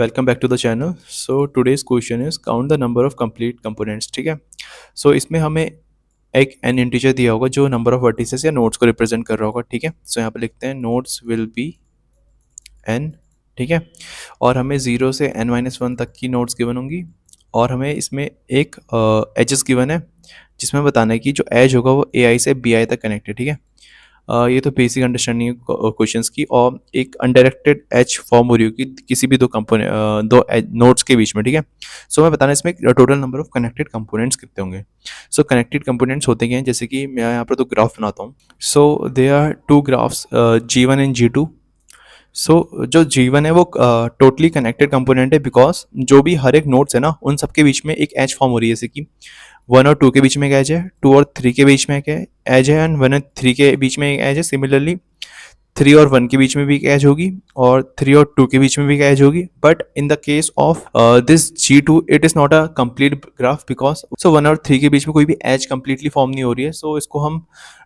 Welcome back to the channel. So today's question is count the number of complete components. ठीक है। सो इसमें हमें एक एन इंटीजर दिया होगा जो नंबर ऑफ वर्टिसेस या नोड्स को रिप्रेजेंट कर रहा होगा। ठीक है। सो यहाँ पे लिखते हैं नोड्स विल बी एन। ठीक है। और हमें 0 से n-1 तक की नोड्स गिवन होंगी और हमें इसमें एक एजेस गिवन है जिसमें बताना है कि जो एज होगा वो ए आई से बी आई तक कनेक्ट है। ठीक है। ये तो बेसिक अंडरस्टैंडिंग है क्वेश्चंस की। और एक अनडायरेक्टेड एच फॉर्म हो रही होगी किसी भी दो कंपोनेंट दो नोड्स के बीच में। ठीक है। सो मैं बताना इसमें total number of connected components कितने होंगे। सो कनेक्टेड कंपोनेंट्स होते हैं जैसे कि मैं यहाँ पर तो ग्राफ बनाता हूँ। So they are two graphs G1 and G2। So जो G1 है वो टोटली कनेक्टेड कंपोनेंट है बिकॉज जो भी हर एक नोड्स है ना उन सबके बीच में एक एज फॉर्म हो रही है। जैसे कि 1 और 2 के बीच में एक एज है, 2 और 3 के बीच में एक एज है एंड 1 और 3 के बीच में एक एज है। सिमिलरली 3 और 1 के बीच में भी एक एज होगी और 3 और 2 के बीच में भी एक एज होगी। But in the case of this G2 it is not a complete graph because 1 और 3 के बीच में कोई भी एज कंप्लीटली फॉर्म नहीं हो रही है। सो इसको हम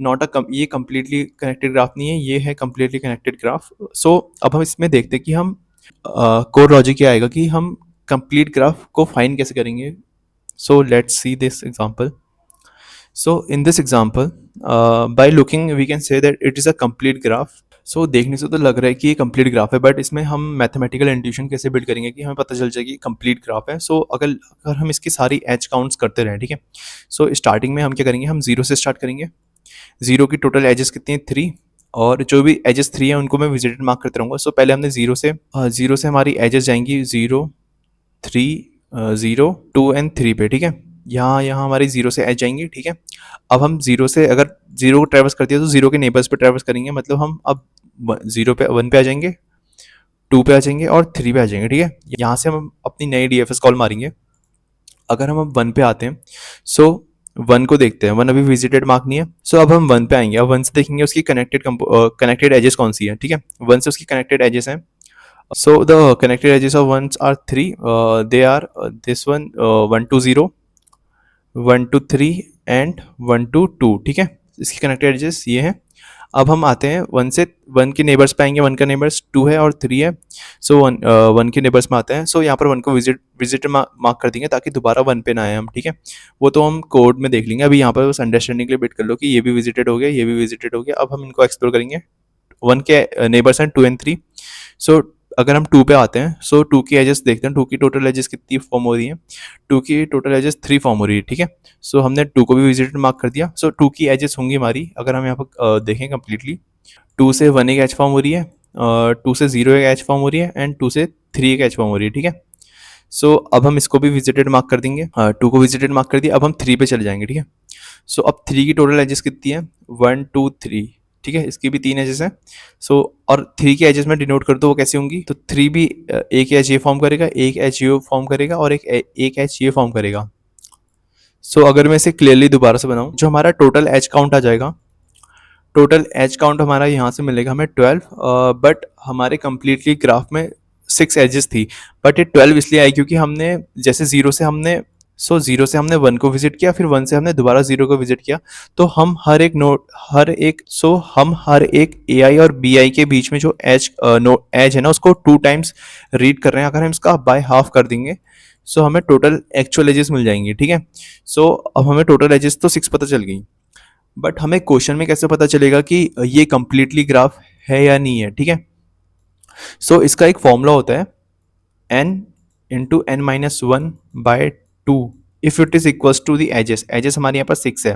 नॉट अ ये कंप्लीटली कनेक्टेड ग्राफ नहीं है, ये है कंप्लीटली कनेक्टेड ग्राफ। सो अब हम इसमें देखते हैं कि हम कोड लॉजिक क्या आएगा कि हम कंप्लीट ग्राफ को फाइंड कैसे करेंगे। So let's see this example. So in this example, by looking we can say that it is a complete graph. So देखने से तो लग रहा है कि ये कंप्लीट ग्राफ है बट इसमें हम मैथमेटिकल इंट्यूशन कैसे बिल्ड करेंगे कि हमें पता चल जाए कि कंप्लीट ग्राफ है। सो अगर हम इसकी सारी एज काउंट्स करते रहें। ठीक है। सो स्टार्टिंग में हम क्या करेंगे, हम 0 से स्टार्ट करेंगे। 0 की टोटल एजेस कितनी है 3 और जो भी एजेस 3 है उनको मैं विजिटेड मार्क करते रहूँगा। सो पहले हमने 0 से हमारी एजेस जाएंगी 0 3 0 2 एंड 3 पे। ठीक है। यहाँ यहाँ हमारी 0 से एज जाएंगी। ठीक है। अब हम 0 से अगर 0 को ट्रैवर्स कर दिया तो 0 के नेबर्स पे ट्रैवर्स करेंगे, मतलब हम अब 0 पे 1 पे आ जाएंगे, 2 पे आ जाएंगे और 3 पे आ जाएंगे। ठीक है। यहाँ से हम अपनी नई डी एफ एस कॉल मारेंगे। अगर हम अब 1 पे आते हैं सो 1 को देखते हैं, 1 अभी विजिटेड मार्क नहीं है। सो अब हम 1 पे आएंगे। अब 1 से देखेंगे उसकी कनेक्टेड एजेस कौन सी है। ठीक है। 1 से उसकी कनेक्टेड एजेस हैं। So the connected edges of ones are three. They are this one 1 to 0, 1 to 3 and 1 to 2। ठीक है। इसकी कनेक्टेड एजेस ये हैं। अब हम आते हैं 1 के नेबर्स पे आएंगे। 1 का नेबर्स 2 है और 3 है। सो 1 के नेबर्स में आते हैं। सो यहाँ पर 1 को विजिट मार्क कर देंगे ताकि दोबारा 1 पे ना आए हम। ठीक है। वो तो हम कोड में देख लेंगे, अभी यहाँ पर बस अंडरस्टैंडिंग के लिए बिट कर लो कि ये भी विजिटेड हो गया, ये भी विजिटेड हो गया। अब हम इनको एक्सप्लोर करेंगे। 1 के नेबर्स हैं 2 एंड 3। सो अगर हम 2 पे आते हैं सो 2 की एजेस देखते हैं। 2 की टोटल एजेस कितनी फॉर्म हो रही है, 2 की टोटल एजेस 3 फॉर्म हो रही है। ठीक है। सो हमने 2 को भी विजिटेड मार्क कर दिया। सो 2 की एजेस होंगी हमारी, अगर हम यहाँ पर देखें कम्प्लीटली 2 से 1 एक एच फॉर्म हो रही है, 2 से 0 एक एच फॉर्म हो रही है एंड 2 से 3 एक एच फॉर्म हो रही है। ठीक है। सो अब हम इसको भी विजिटेड मार्क कर देंगे। 2 को विजिटेड मार्क कर दिया। अब हम 3 पे चले जाएंगे। ठीक है। सो अब 3 की टोटल एजेस कितनी है, 1 2 3। ठीक है। इसकी भी 3 एजेस हैं। सो और 3 के एजेस में डिनोट कर दो वो कैसी होंगी, तो 3 भी एक एच ये फॉर्म करेगा, एक एच ये फॉर्म करेगा और एक एच ये फॉर्म करेगा। सो अगर मैं इसे क्लियरली दोबारा से बनाऊं, जो हमारा टोटल एच काउंट आ जाएगा, टोटल एज काउंट हमारा यहाँ से मिलेगा हमें 12। बट हमारे कंप्लीटली ग्राफ में 6 एजेस थी बट ये 12 इसलिए आई क्योंकि हमने जैसे 0 से हमने 0 से हमने 1 को विजिट किया, फिर 1 से हमने दोबारा 0 को विजिट किया। तो हम हर एक नोट हम हर एक ए आई और बी आई के बीच में जो एज है ना उसको 2 टाइम्स रीड कर रहे हैं। अगर हम इसका बाय हाफ कर देंगे सो हमें टोटल एक्चुअल एजेस मिल जाएंगी। ठीक है। सो अब हमें टोटल एजेस तो 6 पता चल गई, बट हमें क्वेश्चन में कैसे पता चलेगा कि ये कंप्लीटली ग्राफ है या नहीं है। ठीक है। सो इसका एक फॉर्मूला होता है n into N minus 1 by 2 if it is equals to the edges. Edges हमारे यहाँ पर 6 है।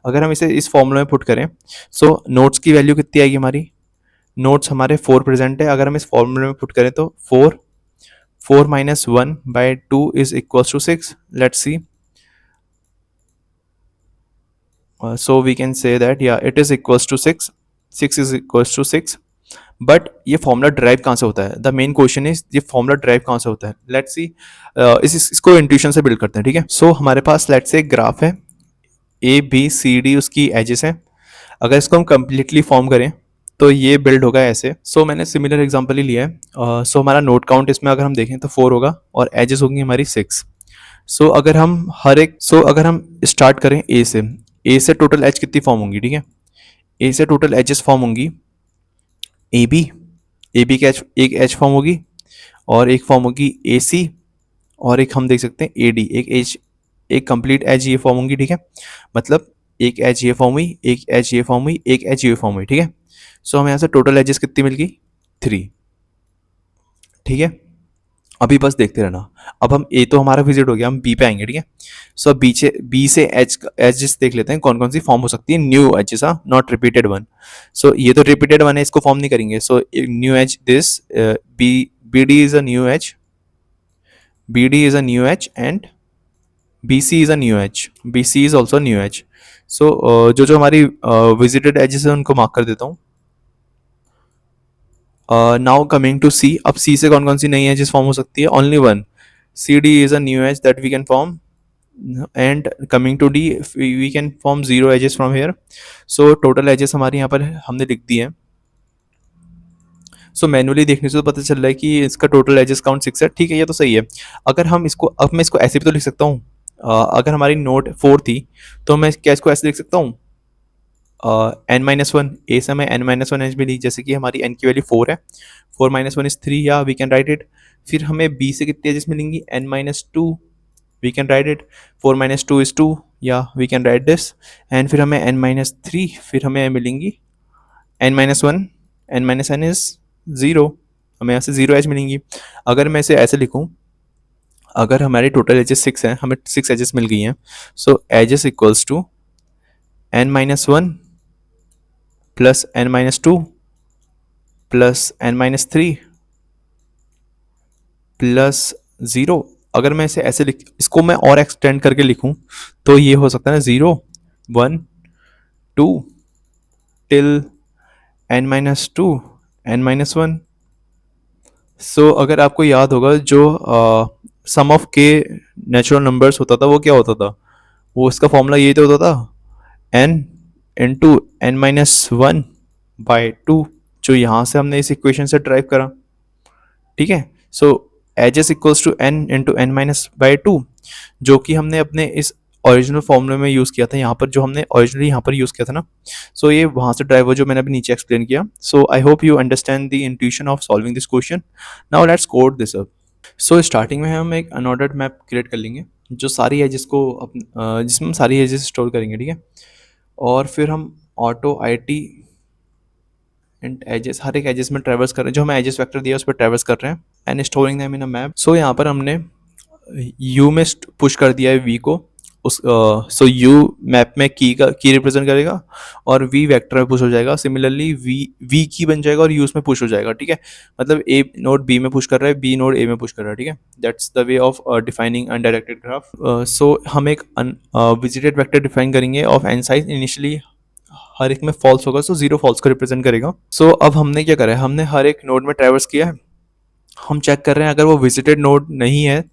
अगर हम इसे इस फॉर्मूला में पुट करें सो नोट्स की वैल्यू कितनी आएगी हमारी, नोट्स हमारे 4 प्रेजेंट है। अगर हम इस फॉर्मूले में पुट करें तो 4 minus 1 by 2 is equals to 6। Let's see. So we can say that yeah it is equals to 6 is equals to 6। But ये फॉर्मूला ड्राइव कहाँ से होता है, द मेन क्वेश्चन इज ये फॉर्मूला ड्राइव कहाँ से होता है। लेट्स सी इसको इंट्यूशन से बिल्ड करते हैं। ठीक है। सो हमारे पास लेट्स से एक ग्राफ है, ए बी सी डी उसकी एजेस हैं। अगर इसको हम कम्प्लीटली फॉर्म करें तो ये बिल्ड होगा ऐसे। सो मैंने सिमिलर एग्जांपल ही लिया है। सो हमारा नोट काउंट इसमें अगर हम देखें तो 4 होगा और एजेस होंगी हमारी 6। सो अगर हम स्टार्ट करें ए से टोटल एच कितनी फॉर्म होंगी। ठीक है। ए से टोटल एचेस फॉर्म होंगी, ए बी के एच एक एच फॉर्म होगी और एक फॉर्म होगी ए सी, और एक हम देख सकते हैं ए डी, एक एज, एक कंप्लीट एज ये फॉर्म होंगी, ठीक है। मतलब एक एज ये फॉर्म हुई, एक एज ये फॉर्म हुई, एक एज ये फॉर्म हुई, ठीक है। सो हमें यहाँ से टोटल एजेस कितनी मिल गई, 3, ठीक है। अभी बस देखते रहना। अब हम ए तो हमारा विजिट हो गया, हम बी पे आएंगे, ठीक है। सो बी से एच एजेस देख लेते हैं कौन कौन सी फॉर्म हो सकती है, new edges, not repeated one. So ये तो रिपीटेड वन है, इसको फॉर्म नहीं करेंगे। So new edge this, B, B D is a new edge, B D is a new edge, and B C is a new edge, B C is also new edge. So जो जो हमारी visited edges है उनको mark कर देता हूँ। Now coming to सी, अब सी से कौन कौन सी नई एजेस फॉर्म हो सकती है, only one, C D is a new edge that we can form, and coming to D we can form 0 edges from here. So total edges हमारे यहाँ पर हमने लिख दी है। सो मैनुअली देखने से तो पता चल रहा है कि इसका टोटल एजेस काउंट 6 है, ठीक है, ये तो सही है। अगर हम इसको, अब मैं इसको ऐसे भी तो लिख सकता हूँ, अगर हमारी नोट 4 थी तो मैं क्या इसको ऐसे लिख सकता हूँ, n-1, ए से हमें n-1 एज मिली, जैसे कि हमारी n की वैल्यू 4 है, 4 - 1 इज 3, या वी कैन राइट इट। फिर हमें b से कितनी एजेस मिलेंगी, n-2, we can write it, 4 - 2 is 2, या we can write this. And फिर हमें n-3, फिर हमें मिलेंगी n-1, n-n इज 0, हमें यहाँ से 0 एज मिलेंगी। अगर मैं इसे ऐसे लिखूँ, अगर हमारी टोटल एजेस 6 हैं, हमें 6 एजेस मिल गई हैं, so edges equals to n-1 plus n-2 plus n-3 plus 0। अगर मैं इसे ऐसे लिख, इसको मैं और एक्सटेंड करके लिखूं तो ये हो सकता है ना, 0, 1, 2 टिल n-2, n-1। सो अगर आपको याद होगा, जो सम ऑफ के नेचुरल नंबर्स होता था वो क्या होता था, वो इसका फॉर्मूला यही तो होता था, n इंटू n-1/2, जो यहाँ से हमने इस इक्वेशन से ड्राइव करा, ठीक है। So edges equals to n into n-/2, जो कि हमने अपने इस ओरिजिनल फॉर्मूले में यूज़ किया था, यहाँ पर जो हमने ओरिजिनली यहाँ पर यूज़ किया था ना। सो ये वहाँ से ड्राइव हुआ, जो मैंने अभी नीचे एक्सप्लेन किया। So I hope you understand the intuition of solving this question. Now let's code this up. So starting में हम एक अनऑर्डर्ड मैप क्रिएट कर लेंगे, जो सारी एजेस को जिसमें हम सारी एजेस स्टोर करेंगे, ठीक है। और फिर हम auto I T and edges, हर एक एजेस में ट्रेवर्स कर रहे हैं, जो हमें एजेस वेक्टर दिया है उस पर ट्रेवर्स कर रहे हैं, and storing them in a map. So यहाँ पर हमने यू में पुश कर दिया है वी को, उस सो यू मैप में की रिप्रेजेंट करेगा, और वी वेक्टर में पुश हो जाएगा। सिमिलरली वी की बन जाएगा और यू उसमें पुश हो जाएगा, ठीक है। मतलब ए नोड बी में पुश कर रहा है, बी नोड ए में पुश कर रहा है, ठीक है। That's the way of defining undirected graph. So हम एक विजिटेड वेक्टर डिफाइन करेंगे ऑफ एन साइज, इनिशियली हर एक में फॉल्स होगा, सो 0 फॉल्स को रिप्रेजेंट करेगा। सो अब हमने क्या करा है, हमने हर एक नोड में ट्रैवर्स किया है, हम चेक कर रहे हैं अगर वो विजिटेड नोड नहीं है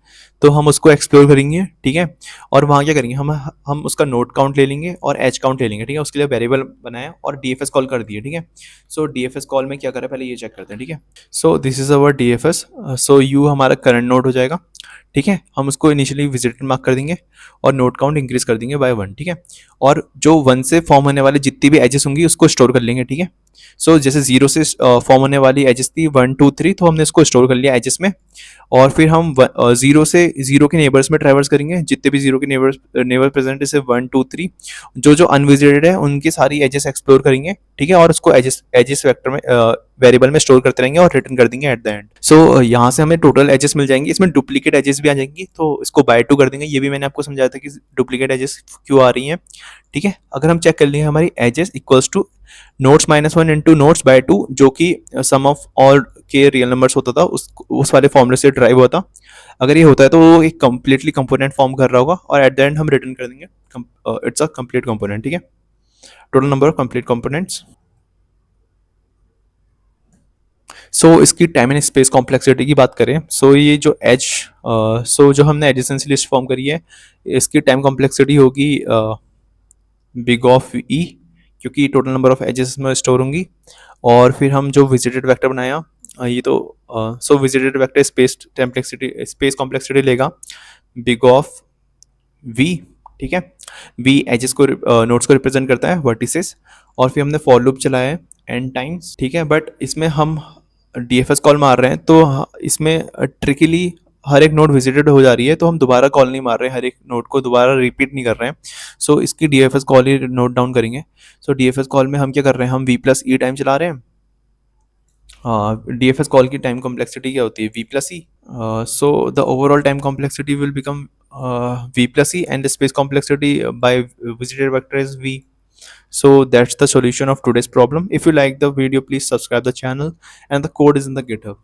तो हम उसको एक्सप्लोर करेंगे, ठीक है। और वहाँ क्या करेंगे, हम उसका नोड काउंट ले लेंगे और एज काउंट ले लेंगे, ठीक है। उसके लिए वेरिएबल बनाया और डीएफएस कॉल कर दिए, ठीक है। सो डीएफएस कॉल में क्या करें, पहले ये चेक करते हैं, ठीक है। So this is our DFS. So you हमारा करंट नोड हो जाएगा, ठीक है। हम उसको इनिशियली विजिटेड मार्क कर देंगे और नोड काउंट इंक्रीज कर देंगे बाय 1, ठीक है। और जो 1 से फॉर्म होने वाले जितनी भी एजेस होंगी उसको स्टोर कर लेंगे, ठीक है। सो जैसे 0 से फॉर्म होने वाली एजेस थी 1, 2, 3, तो हमने इसको स्टोर कर लिया एजेस में। और फिर हम 0 से 0 के नेबर्स में ट्रैवर्स करेंगे, जितने भी 0 के नेबर प्रेजेंट है, 1, 2, 3, जो जो अनविजिटेड है उनकी सारी एजेस एक्सप्लोर करेंगे, ठीक है। और उसको एजेस वेक्टर में वेरिएबल में स्टोर करते रहेंगे और रिटर्न कर देंगे एट द एंड। सो यहाँ से हमें टोटल एजेस मिल जाएंगी, इसमें डुप्लीकेट एजेस भी आ जाएंगी, तो इसको बाय 2 कर देंगे। ये भी मैंने आपको समझाया था कि डुप्लीकेट एजेस क्यों आ रही हैं, ठीक है। अगर हम चेक कर लेंगे हमारी edges equals to nodes -1 into nodes by 2, जो कि सम ऑफ ऑल के रियल नंबर्स होता था, उस वाले फॉर्मूले से ड्राइव हुआ था। अगर ये होता है तो वो एक कंप्लीटली कंपोनेंट फॉर्म कर रहा होगा, और एट द एंड हम रिटर्न कर देंगे इट्स अ कंप्लीट कंपोनेंट, ठीक है। Total number of complete components. So इसकी टाइम एंड स्पेस कॉम्प्लेक्सिटी की बात करें, सो ये जो एज, सो जो हमने एडजेसेंसी लिस्ट फॉर्म करी है, इसकी टाइम कॉम्प्लेक्सिटी होगी बिग ऑफ ई, क्योंकि टोटल नंबर ऑफ एजेस में स्टोर होंगी। और फिर हम जो विजिटेड वेक्टर बनाया, ये तो सो विजिटेड वेक्टर स्पेस कॉम्प्लेक्सिटी लेगा बिग ऑफ वी, ठीक है। वी एजेस को नोट्स को रिप्रेजेंट करता है, वर्टिसेस। और फिर हमने फॉर लूप चलाया है n टाइम्स, ठीक है। बट इसमें हम डीएफएस कॉल मार रहे हैं तो इसमें ट्रिकली हर एक नोड विजिटेड हो जा रही है, तो हम दोबारा कॉल नहीं मार रहे हैं, हर एक नोड को दोबारा रिपीट नहीं कर रहे हैं। सो इसकी डीएफएस कॉल ही नोट डाउन करेंगे। सो डीएफएस कॉल में हम क्या कर रहे हैं, हम वी प्लस ई टाइम चला रहे हैं। हाँ, डीएफएस कॉल की टाइम कॉम्प्लेक्सिटी क्या होती है, V plus E. So the overall time complexity will become v plus e, and the space complexity by visited vector is v. So that's the solution of today's problem. If you like the video, please subscribe the channel, and the code is in the GitHub.